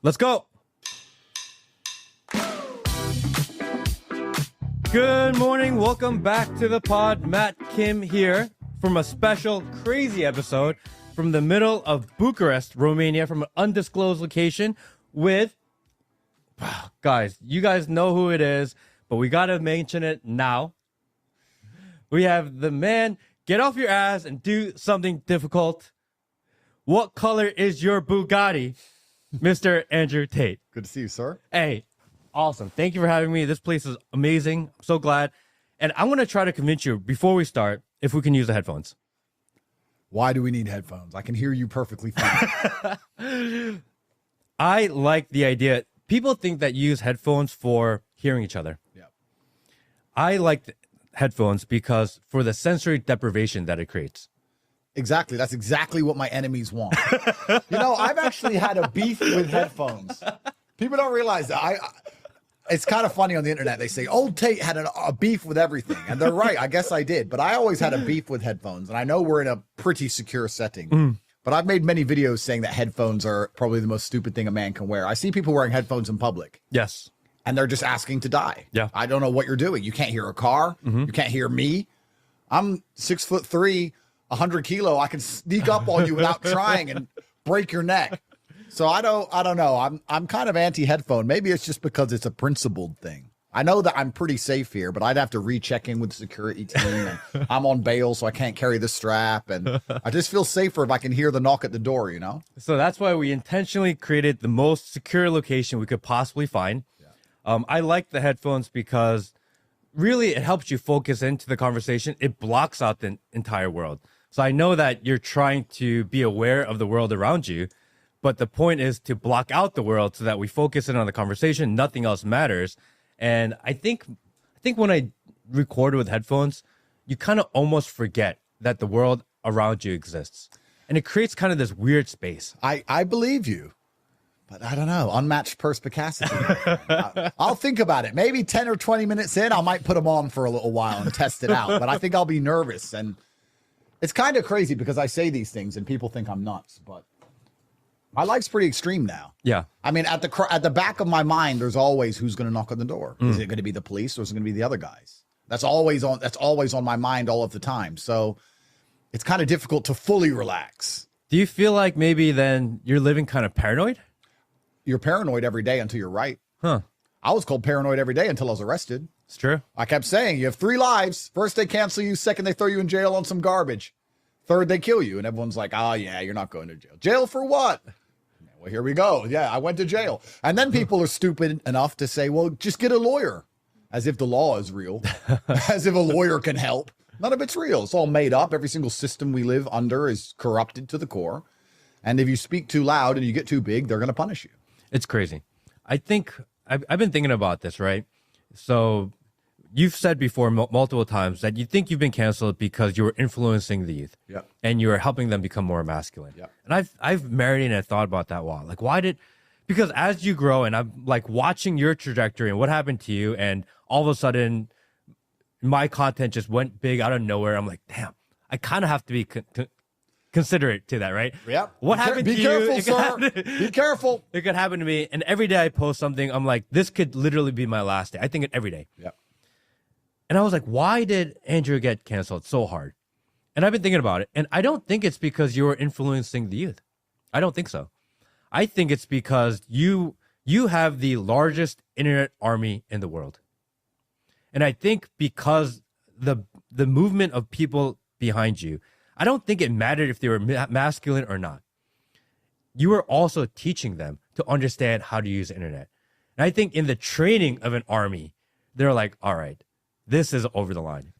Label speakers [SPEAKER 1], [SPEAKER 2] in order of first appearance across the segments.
[SPEAKER 1] Let's go. Good morning. Welcome back to the pod. Matt Kim here from a special crazy episode from the middle of Bucharest, Romania, from an undisclosed location with, guys, you guys know who it is, but we got to mention it now. We have the man, get off your ass and do something difficult. What color is your Bugatti, Mr. Andrew Tate?
[SPEAKER 2] Good to see you, sir.
[SPEAKER 1] Hey, awesome. Thank you for having me. This place is amazing. I'm so glad. And I'm going to try to convince you before we start if we can use the headphones.
[SPEAKER 2] Why do we need headphones? I can hear you perfectly fine.
[SPEAKER 1] I like the idea. People think that you use headphones for hearing each other.
[SPEAKER 2] Yeah.
[SPEAKER 1] I like the headphones because for the sensory deprivation that it creates.
[SPEAKER 2] Exactly. That's exactly what my enemies want. I've actually had a beef with headphones. People don't realize that. It's kind of funny on the internet. They say, old Tate had a beef with everything. And they're right. I guess I did. But I always had a beef with headphones. And I know we're in a pretty secure setting. But I've made many videos saying that headphones are probably the most stupid thing a man can wear. I see people wearing headphones in public.
[SPEAKER 1] Yes.
[SPEAKER 2] And they're just asking to die.
[SPEAKER 1] Yeah.
[SPEAKER 2] I don't know what you're doing. You can't hear a car. You can't hear me. I'm 6'3", 100 kilo. I can sneak up on you without trying and break your neck. So I don't know. I'm kind of anti-headphone. Maybe it's just because it's a principled thing. I know that I'm pretty safe here, but I'd have to recheck in with the security team. And I'm on bail, so I can't carry the strap. And I just feel safer if I can hear the knock at the door, you know?
[SPEAKER 1] So that's why we intentionally created the most secure location we could possibly find. Yeah. I like the headphones because really it helps you focus into the conversation. It blocks out the entire world. So I know that you're trying to be aware of the world around you, but the point is to block out the world so that we focus in on the conversation. Nothing else matters. And I think when I record with headphones, you kind of almost forget that the world around you exists. And it creates kind of this weird space.
[SPEAKER 2] I believe you, but I don't know. Unmatched perspicacity. I'll think about it. Maybe 10 or 20 minutes in, I might put them on for a little while and test it out. But I think I'll be nervous. And it's kind of crazy because I say these things and people think I'm nuts, but my life's pretty extreme now.
[SPEAKER 1] Yeah.
[SPEAKER 2] I mean, at the back of my mind, there's always who's going to knock on the door. Is it going to be the police or is it going to be the other guys? That's always on my mind all of the time. So it's kind of difficult to fully relax.
[SPEAKER 1] Do you feel like maybe then you're living kind of paranoid?
[SPEAKER 2] You're paranoid every day until you're right.
[SPEAKER 1] Huh.
[SPEAKER 2] I was called paranoid every day until I was arrested.
[SPEAKER 1] It's true.
[SPEAKER 2] I kept saying, you have 3 lives. First, they cancel you. Second, they throw you in jail on some garbage. Third, they kill you. And everyone's like, oh, yeah, you're not going to jail. Jail for what? Well, here we go. Yeah, I went to jail. And then people are stupid enough to say, well, just get a lawyer. As if the law is real. As if a lawyer can help. None of it's real. It's all made up. Every single system we live under is corrupted to the core. And if you speak too loud and you get too big, they're going to punish you.
[SPEAKER 1] It's crazy. I think I've been thinking about this, right? So you've said before multiple times that you think you've been canceled because you were influencing the youth.
[SPEAKER 2] Yeah.
[SPEAKER 1] And you were helping them become more masculine.
[SPEAKER 2] Yeah.
[SPEAKER 1] And I've marinated and thought about that a while. Like, because as you grow and I'm like watching your trajectory and what happened to you, and all of a sudden my content just went big out of nowhere. I'm like, damn, I kind of have to be considerate to that, right?
[SPEAKER 2] Yeah.
[SPEAKER 1] What happened to you?
[SPEAKER 2] Be careful, sir. Be careful.
[SPEAKER 1] It could happen to me. And every day I post something, I'm like, this could literally be my last day. I think it every day.
[SPEAKER 2] Yeah.
[SPEAKER 1] And I was like, why did Andrew get canceled so hard? And I've been thinking about it. And I don't think it's because you were influencing the youth. I don't think so. I think it's because you have the largest internet army in the world. And I think because the movement of people behind you, I don't think it mattered if they were masculine or not. You were also teaching them to understand how to use the internet. And I think in the training of an army, they're like, all right, this is over the line.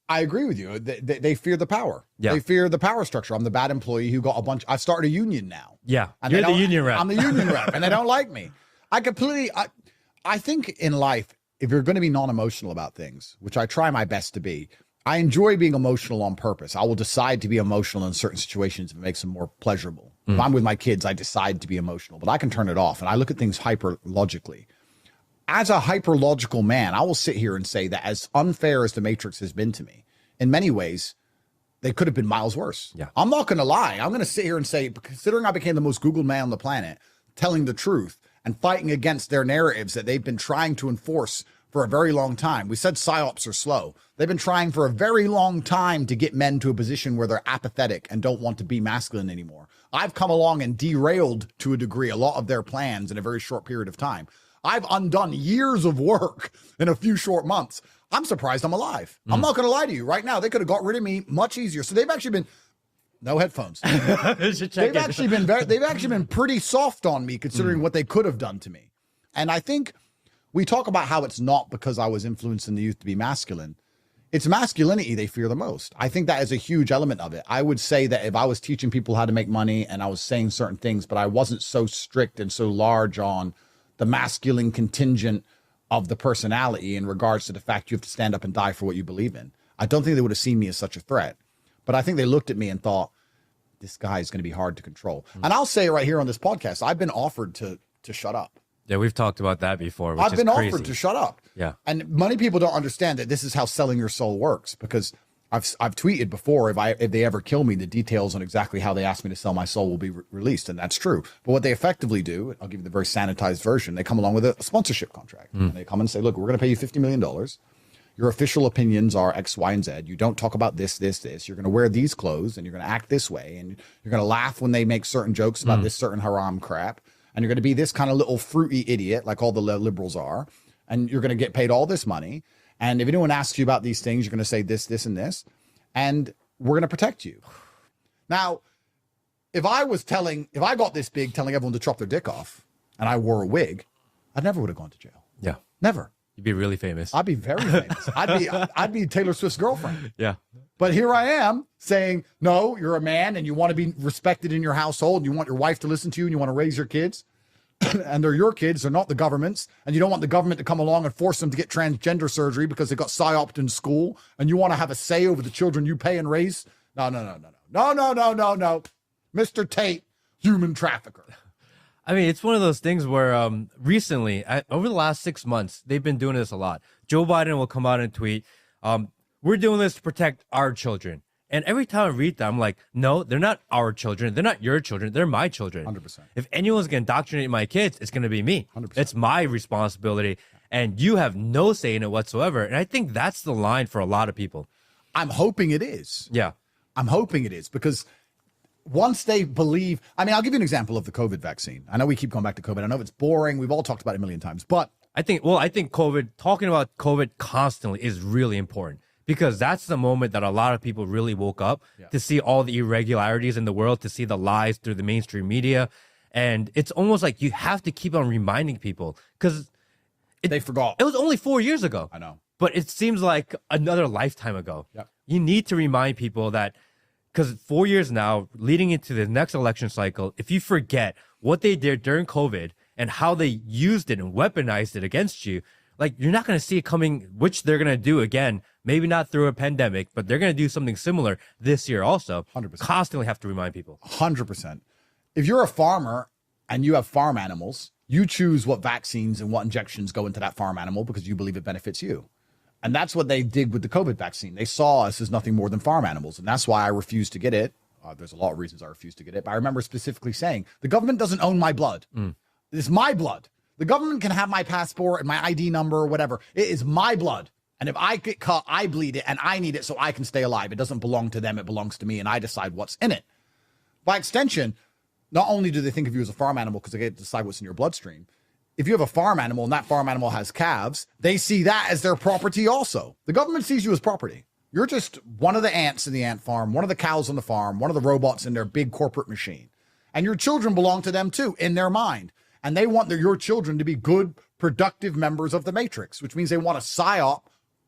[SPEAKER 2] I agree with you. They fear the power.
[SPEAKER 1] Yeah.
[SPEAKER 2] They fear the power structure. I'm the bad employee who got a bunch. I started a union now.
[SPEAKER 1] Yeah.
[SPEAKER 2] And
[SPEAKER 1] You're the union rep.
[SPEAKER 2] I'm the union rep, and they don't like me. I think in life, if you're going to be non-emotional about things, which I try my best to be, I enjoy being emotional on purpose. I will decide to be emotional in certain situations if it makes them more pleasurable. If I'm with my kids, I decide to be emotional, but I can turn it off, and I look at things hyper logically. As a hyper-logical man, I will sit here and say that as unfair as The Matrix has been to me, in many ways, they could have been miles worse.
[SPEAKER 1] Yeah.
[SPEAKER 2] I'm not going to lie. I'm going to sit here and say, considering I became the most Googled man on the planet, telling the truth and fighting against their narratives that they've been trying to enforce for a very long time. We said psyops are slow. They've been trying for a very long time to get men to a position where they're apathetic and don't want to be masculine anymore. I've come along and derailed to a degree a lot of their plans in a very short period of time. I've undone years of work in a few short months. I'm surprised I'm alive. I'm not going to lie to you right now. They could have got rid of me much easier. So they've actually been no headphones. They've actually been pretty soft on me considering what they could have done to me. And I think we talk about how it's not because I was influencing the youth to be masculine. It's masculinity they fear the most. I think that is a huge element of it. I would say that if I was teaching people how to make money and I was saying certain things, but I wasn't so strict and so large on the masculine contingent of the personality in regards to the fact you have to stand up and die for what you believe in, I don't think they would have seen me as such a threat. But I think they looked at me and thought, this guy is going to be hard to control. And I'll say it right here on this podcast. I've been offered to shut up.
[SPEAKER 1] Yeah, we've talked about that before. Which
[SPEAKER 2] I've been
[SPEAKER 1] crazy.
[SPEAKER 2] offered to shut up.
[SPEAKER 1] Yeah.
[SPEAKER 2] And many people don't understand that this is how selling your soul works, because I've tweeted before, if they ever kill me, the details on exactly how they ask me to sell my soul will be released. And that's true. But what they effectively do, I'll give you the very sanitized version. They come along with a sponsorship contract. And they come and say, look, we're going to pay you $50 million. Your official opinions are X, Y, and Z. You don't talk about this, this, this. You're going to wear these clothes and you're going to act this way. And you're going to laugh when they make certain jokes about this certain haram crap. And you're going to be this kind of little fruity idiot like all the liberals are. And you're going to get paid all this money. And if anyone asks you about these things, you're going to say this, this, and this. And we're going to protect you. Now, if I got this big telling everyone to chop their dick off and I wore a wig, I never would have gone to jail.
[SPEAKER 1] Yeah.
[SPEAKER 2] Never.
[SPEAKER 1] You'd be really famous.
[SPEAKER 2] I'd be very famous. I'd be Taylor Swift's girlfriend.
[SPEAKER 1] Yeah.
[SPEAKER 2] But here I am saying, no, you're a man and you want to be respected in your household. And you want your wife to listen to you and you want to raise your kids. And they're your kids. They're not the government's. And you don't want the government to come along and force them to get transgender surgery because they got psyoped in school. And you want to have a say over the children you pay and raise. No. Mr. Tate, human trafficker.
[SPEAKER 1] I mean, it's one of those things where recently, over the last 6 months, they've been doing this a lot. Joe Biden will come out and tweet, we're doing this to protect our children. And every time I read that, I'm like, no, they're not our children. They're not your children. They're my children.
[SPEAKER 2] 100%.
[SPEAKER 1] If anyone's going to indoctrinate my kids, it's going to be me.
[SPEAKER 2] 100%.
[SPEAKER 1] It's my responsibility. And you have no say in it whatsoever. And I think that's the line for a lot of people.
[SPEAKER 2] I'm hoping it is.
[SPEAKER 1] Yeah.
[SPEAKER 2] I'm hoping it is, because once they believe, I mean, I'll give you an example of the COVID vaccine. I know we keep going back to COVID. I know it's boring. We've all talked about it a million times, but
[SPEAKER 1] I think talking about COVID constantly is really important, because that's the moment that a lot of people really woke up to see all the irregularities in the world, to see the lies through the mainstream media. And it's almost like you have to keep on reminding people, because
[SPEAKER 2] they forgot.
[SPEAKER 1] It was only 4 years ago.
[SPEAKER 2] I know.
[SPEAKER 1] But it seems like another lifetime ago.
[SPEAKER 2] Yep.
[SPEAKER 1] You need to remind people that, because 4 years now, leading into the next election cycle, if you forget what they did during COVID and how they used it and weaponized it against you, like, you're not going to see it coming, which they're going to do again, maybe not through a pandemic, but they're going to do something similar this year also.
[SPEAKER 2] 100%.
[SPEAKER 1] Constantly have to remind people.
[SPEAKER 2] 100%. If you're a farmer and you have farm animals, you choose what vaccines and what injections go into that farm animal because you believe it benefits you. And that's what they did with the COVID vaccine. They saw us as nothing more than farm animals. And that's why I refused to get it. There's a lot of reasons I refused to get it. But I remember specifically saying, the government doesn't own my blood. It's my blood. The government can have my passport and my ID number or whatever. It is my blood. And if I get cut, I bleed it and I need it so I can stay alive. It doesn't belong to them. It belongs to me. And I decide what's in it. By extension, not only do they think of you as a farm animal because they get to decide what's in your bloodstream, if you have a farm animal and that farm animal has calves, they see that as their property also. The government sees you as property. You're just one of the ants in the ant farm, one of the cows on the farm, one of the robots in their big corporate machine. And your children belong to them too, in their mind. And they want your children to be good, productive members of the matrix, which means they want to psyop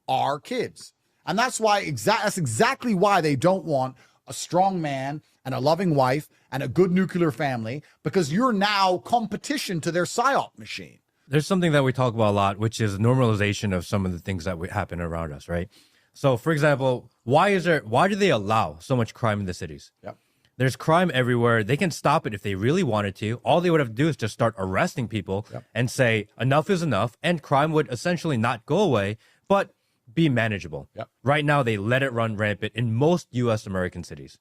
[SPEAKER 2] our kids. And that's why that's exactly why they don't want a strong man and a loving wife and a good nuclear family, because you're now competition to their psyop machine.
[SPEAKER 1] There's something that we talk about a lot, which is normalization of some of the things that happen around us, right? So, for example, why do they allow so much crime in the cities?
[SPEAKER 2] Yep.
[SPEAKER 1] There's crime everywhere. They can stop it if they really wanted to. All they would have to do is just start arresting people and say enough is enough, and crime would essentially not go away, but be manageable.
[SPEAKER 2] Yep.
[SPEAKER 1] Right now, they let it run rampant in most U.S. American cities.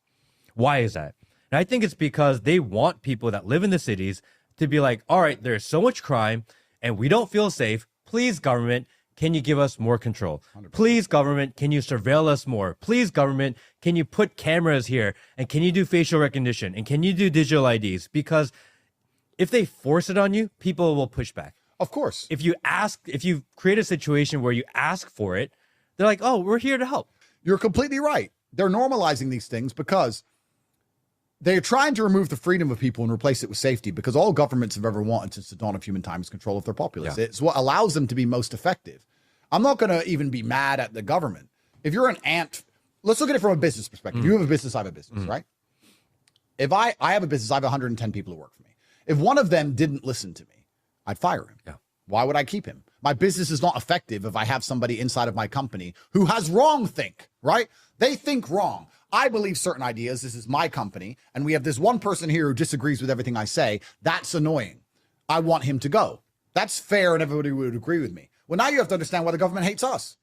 [SPEAKER 1] Why is that? And I think it's because they want people that live in the cities to be like, all right, there's so much crime and we don't feel safe. Please, government, can you give us more control? 100%. Please, government, can you surveil us more? Please, government, can you put cameras here? And can you do facial recognition? And can you do digital IDs? Because if they force it on you, people will push back.
[SPEAKER 2] Of course.
[SPEAKER 1] If you create a situation where you ask for it, they're like, oh, we're here to help.
[SPEAKER 2] You're completely right. They're normalizing these things because they're trying to remove the freedom of people and replace it with safety, because all governments have ever wanted since the dawn of human time is control of their populace. Yeah. It's what allows them to be most effective. I'm not going to even be mad at the government. If you're an ant, let's look at it from a business perspective. You have a business, I have a business, right? If I have a business, I have 110 people who work for me. If one of them didn't listen to me, I'd fire him.
[SPEAKER 1] Yeah.
[SPEAKER 2] Why would I keep him? My business is not effective if I have somebody inside of my company who has wrong think, right? They think wrong. I believe certain ideas. This is my company. And we have this one person here who disagrees with everything I say. That's annoying. I want him to go. That's fair, and everybody would agree with me. Well, now you have to understand why the government hates us.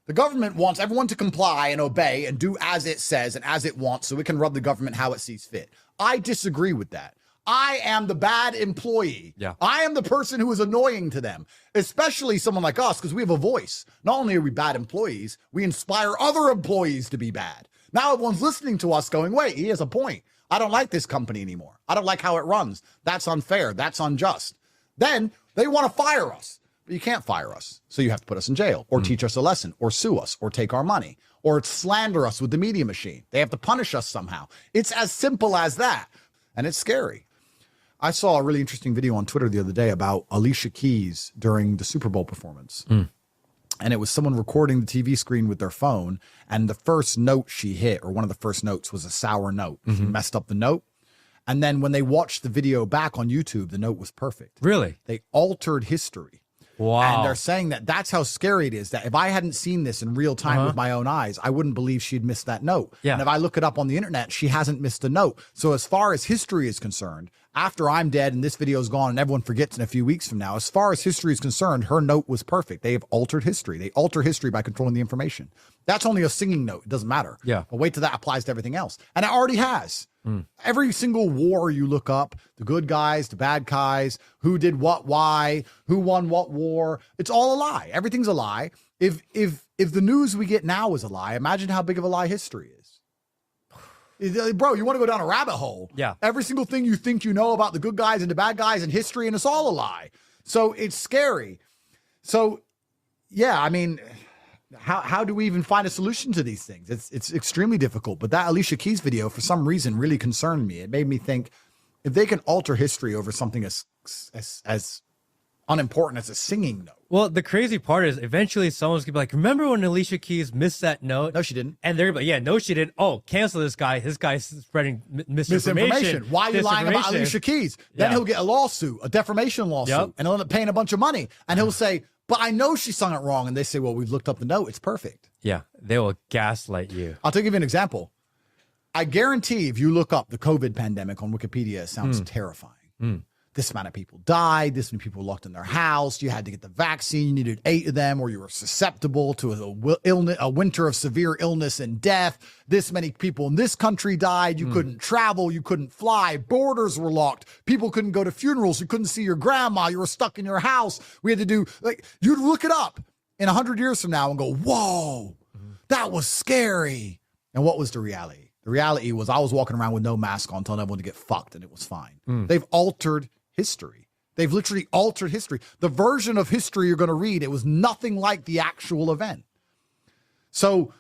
[SPEAKER 2] The government wants everyone to comply and obey and do as it says and as it wants so it can run the government how it sees fit. I disagree with that. I am the bad employee.
[SPEAKER 1] Yeah.
[SPEAKER 2] I am the person who is annoying to them, especially someone like us, because we have a voice. Not only are we bad employees, we inspire other employees to be bad. Now everyone's listening to us going, wait, he has a point. I don't like this company anymore. I don't like how it runs. That's unfair. That's unjust. Then they want to fire us. But you can't fire us. So you have to put us in jail or teach us a lesson or sue us or take our money or slander us with the media machine. They have to punish us somehow. It's as simple as that. And it's scary. I saw a really interesting video on Twitter the other day about Alicia Keys during the Super Bowl performance. And it was someone recording the TV screen with their phone. And the first note she hit, or one of the first notes, was a sour note. She messed up the note. And then when they watched the video back on YouTube, the note was perfect.
[SPEAKER 1] Really?
[SPEAKER 2] They altered history.
[SPEAKER 1] Wow.
[SPEAKER 2] And they're saying that that's how scary it is, that if I hadn't seen this in real time with my own eyes, I wouldn't believe she'd missed that note.
[SPEAKER 1] Yeah.
[SPEAKER 2] And if I look it up on the internet, she hasn't missed a note. So as far as history is concerned, after I'm dead and this video is gone and everyone forgets in a few weeks from now, as far as history is concerned, her note was perfect. They have altered history. They alter history by controlling the information. That's only a singing note. It doesn't matter.
[SPEAKER 1] Yeah.
[SPEAKER 2] But wait till that applies to everything else. And it already has. Every single war you look up, the good guys, the bad guys, who did what, why, who won what war, it's all a lie. Everything's a lie. If the news we get now is a lie, imagine how big of a lie history is. Bro, you want to go down a rabbit hole.
[SPEAKER 1] Yeah.
[SPEAKER 2] Every single thing you think you know about the good guys and the bad guys in history, and it's all a lie. So it's scary. So, yeah, I mean, how do we even find a solution to these things? It's extremely difficult. But that Alicia Keys video, for some reason, really concerned me. It made me think, if they can alter history over something as unimportant as a singing note.
[SPEAKER 1] Well, the crazy part is eventually someone's gonna be like, remember when Alicia Keys missed that note?
[SPEAKER 2] No, she didn't.
[SPEAKER 1] And they're like, yeah, no, she didn't. Oh, cancel this guy. This guy's spreading misinformation.
[SPEAKER 2] Why are you lying about Alicia Keys? Then he'll get a lawsuit, a defamation lawsuit, and he'll end up paying a bunch of money. And he'll say, but I know she sung it wrong. And they say, well, we've looked up the note. It's perfect.
[SPEAKER 1] Yeah, they will gaslight you.
[SPEAKER 2] I'll give you an example. I guarantee if you look up the COVID pandemic on Wikipedia, it sounds terrifying. This amount of people died. This many people were locked in their house. You had to get the vaccine. You needed 8 of them, or you were susceptible to a winter of severe illness and death. This many people in this country died. You couldn't travel. You couldn't fly. Borders were locked. People couldn't go to funerals. You couldn't see your grandma. You were stuck in your house. We had to do, you'd look it up in 100 years from now and go, whoa, that was scary. And what was the reality? The reality was I was walking around with no mask on, telling everyone to get fucked, and it was fine. They've altered history. They've literally altered history. The version of history you're going to read, it was nothing like the actual event. So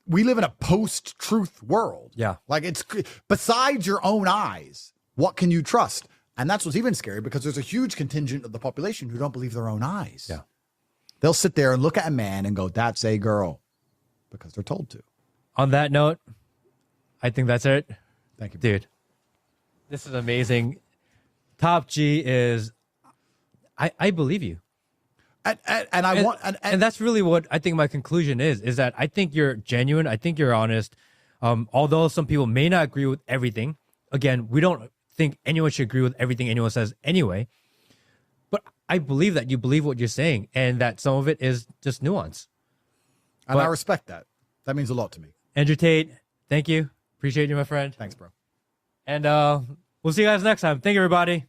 [SPEAKER 2] we live in a post-truth world.
[SPEAKER 1] Yeah.
[SPEAKER 2] Like, it's besides your own eyes, what can you trust? And that's what's even scary, because there's a huge contingent of the population who don't believe their own eyes.
[SPEAKER 1] Yeah.
[SPEAKER 2] They'll sit there and look at a man and go, that's a girl, because they're told to.
[SPEAKER 1] On that note, I think that's it.
[SPEAKER 2] Thank you,
[SPEAKER 1] dude. This is amazing. Top G is, I believe you. And that's really what I think my conclusion is that I think you're genuine. I think you're honest. Although some people may not agree with everything. Again, we don't think anyone should agree with everything anyone says anyway. But I believe that you believe what you're saying, and that some of it is just nuance.
[SPEAKER 2] And I respect that. That means a lot to me.
[SPEAKER 1] Andrew Tate, thank you. Appreciate you, my friend.
[SPEAKER 2] Thanks, bro.
[SPEAKER 1] And We'll see you guys next time. Thank you, everybody.